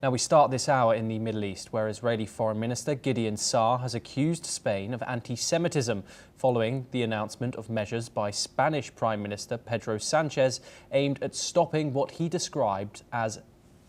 Now we start this hour in the Middle East, where Israeli Foreign Minister Gideon Saar has accused Spain of anti-Semitism following the announcement of measures by Spanish Prime Minister Pedro Sanchez aimed at stopping what he described as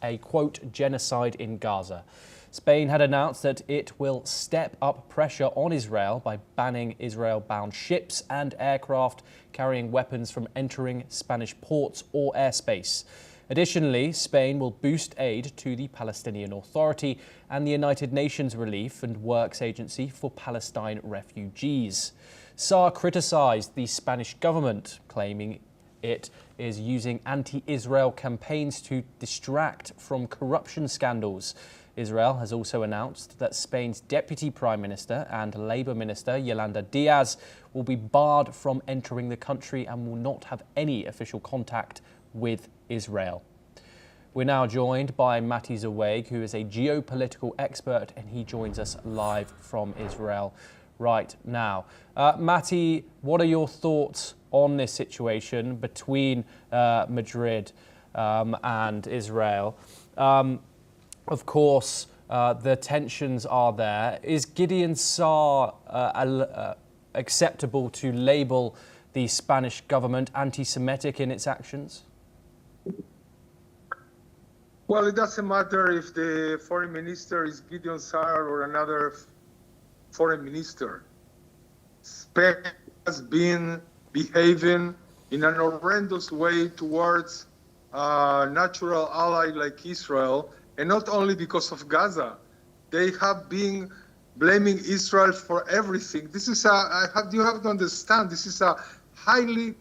a, quote, genocide in Gaza. Spain had announced that it will step up pressure on Israel by banning Israel-bound ships and aircraft carrying weapons from entering Spanish ports or airspace. Additionally, Spain will boost aid to the Palestinian Authority and the United Nations Relief and Works Agency for Palestine refugees. Saar criticised the Spanish government, claiming it is using anti-Israel campaigns to distract from corruption scandals. Israel has also announced that Spain's Deputy Prime Minister and Labour Minister Yolanda Díaz will be barred from entering the country and will not have any official contact with Israel. We're now joined by Mati Zawaig, who is a geopolitical expert, and he joins us live from Israel right now. Mati, what are your thoughts on this situation between Madrid and Israel? Of course, the tensions are there. Is Gideon Saar acceptable to label the Spanish government anti-Semitic in its actions? Well, it doesn't matter if the foreign minister is Gideon Saar or another foreign minister. Spain has been behaving in an horrendous way towards a natural ally like Israel, and not only because of Gaza. They have been blaming Israel for everything. This is you have to understand, this is a highly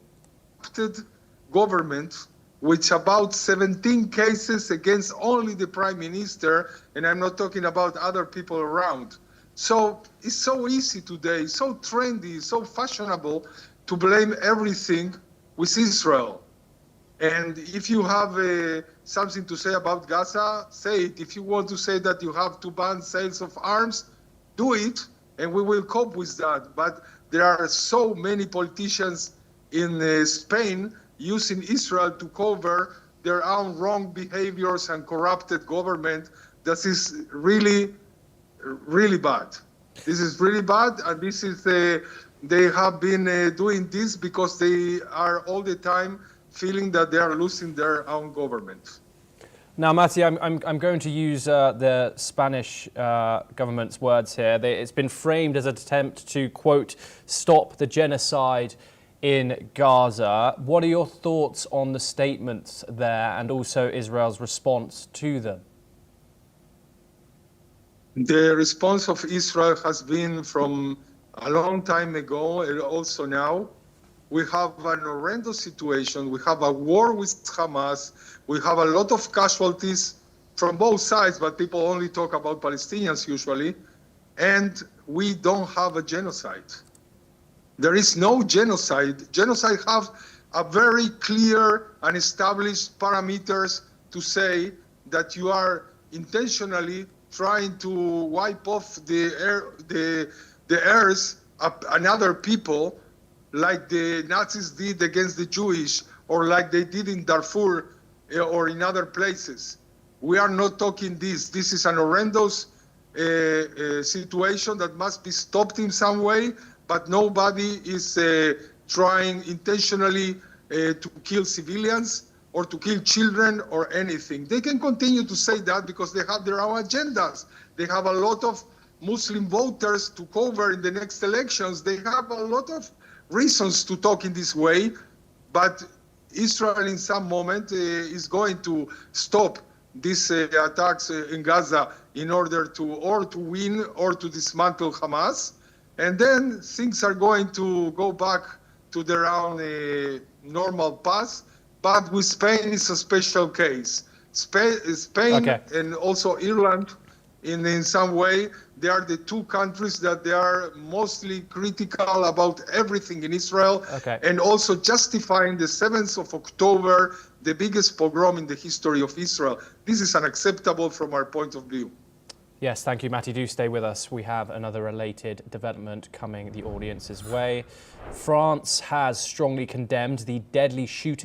corrupted government with about 17 cases against only the prime minister, and I'm not talking about other people around. So it's so easy today, so trendy, so fashionable to blame everything with Israel. And if you have something to say about Gaza, say it. If you want to say that you have to ban sales of arms, do it, and we will cope with that. But there are so many politicians in Spain using Israel to cover their own wrong behaviors and corrupted government. That is really, really bad. This is really bad, and this is they have been doing this because they are all the time feeling that they are losing their own government. Now, Mati, I'm going to use the Spanish government's words here. It's been framed as an attempt to, quote, stop the genocide in Gaza. What are your thoughts on the statements there and also Israel's response to them? The response of Israel has been from a long time ago and also now. We have an horrendous situation. We have a war with Hamas. We have a lot of casualties from both sides, but people only talk about Palestinians usually. And we don't have a genocide. There is no genocide. Genocide have a very clear and established parameters to say that you are intentionally trying to wipe off the earth another people, like the Nazis did against the Jewish, or like they did in Darfur or in other places. We are not talking this. This is an horrendous situation that must be stopped in some way, but nobody is trying intentionally to kill civilians or to kill children or anything. They can continue to say that because they have their own agendas. They have a lot of Muslim voters to cover in the next elections. They have a lot of reasons to talk in this way, but Israel in some moment is going to stop these attacks in Gaza in order to win or to dismantle Hamas. And then things are going to go back to their own normal path. But with Spain, it's a special case. Spain okay. And also Ireland, in some way, they are the two countries that they are mostly critical about everything in Israel, okay. And also justifying the 7th of October, the biggest pogrom in the history of Israel. This is unacceptable from our point of view. Yes, thank you, Mati. Do stay with us. We have another related development coming the audience's way. France has strongly condemned the deadly shooting